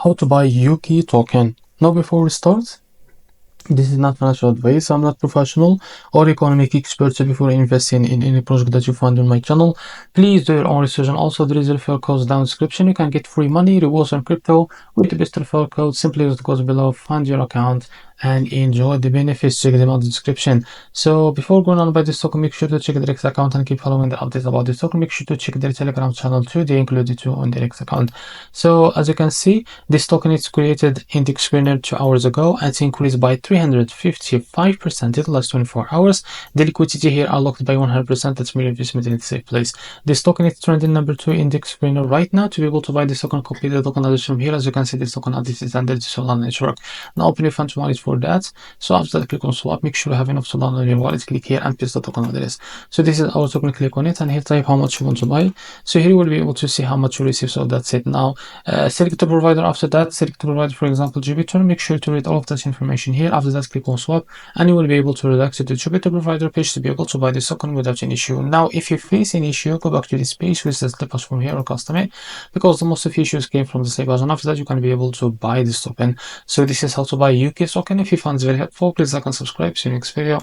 how to buy YUKI token. Now before we start, this is not financial advice. I'm not professional or economic expert. So before investing in any project that you find on my channel, please do your own research. And also there is a referral code down in the description. You can get free money, rewards on crypto with the best referral code. Simply use the code below, find your account and enjoy the benefits. Check them out in the description. So before going on by this token, make sure to check the X account and keep following the updates about this token. Make sure to check their Telegram channel too. They include it too on the X account. So as you can see, this token is created in the screener 2 hours ago and it's increased by 355% in the last 24 hours. The liquidity here are locked by 100%. That's mean investment in a safe place. This token is trending number 2 index screener right now. To be able to buy this token, copy the token address from here. As you can see, this token address is under the Solana network. Now open your funds wallet for that. So after that, click on swap. Make sure you have enough Solana in your wallet. Click here and paste the token address. So this is our token. Click on it and here type how much you want to buy. So here you will be able to see how much you receive. So that's it. Now select the provider. After that, select the provider, for example Jupiter. Make sure to read all of that information here. After that, click on swap and you will be able to relax to the Jupiter provider page to be able to buy this token without any issue. Now if you face any issue, go back to this page which says slip us from here or custom it, because the most of issues came from the same page, and after that you can be able to buy this token. So this is how to buy YUKI token. If you found it very helpful, please like and subscribe. See you next video.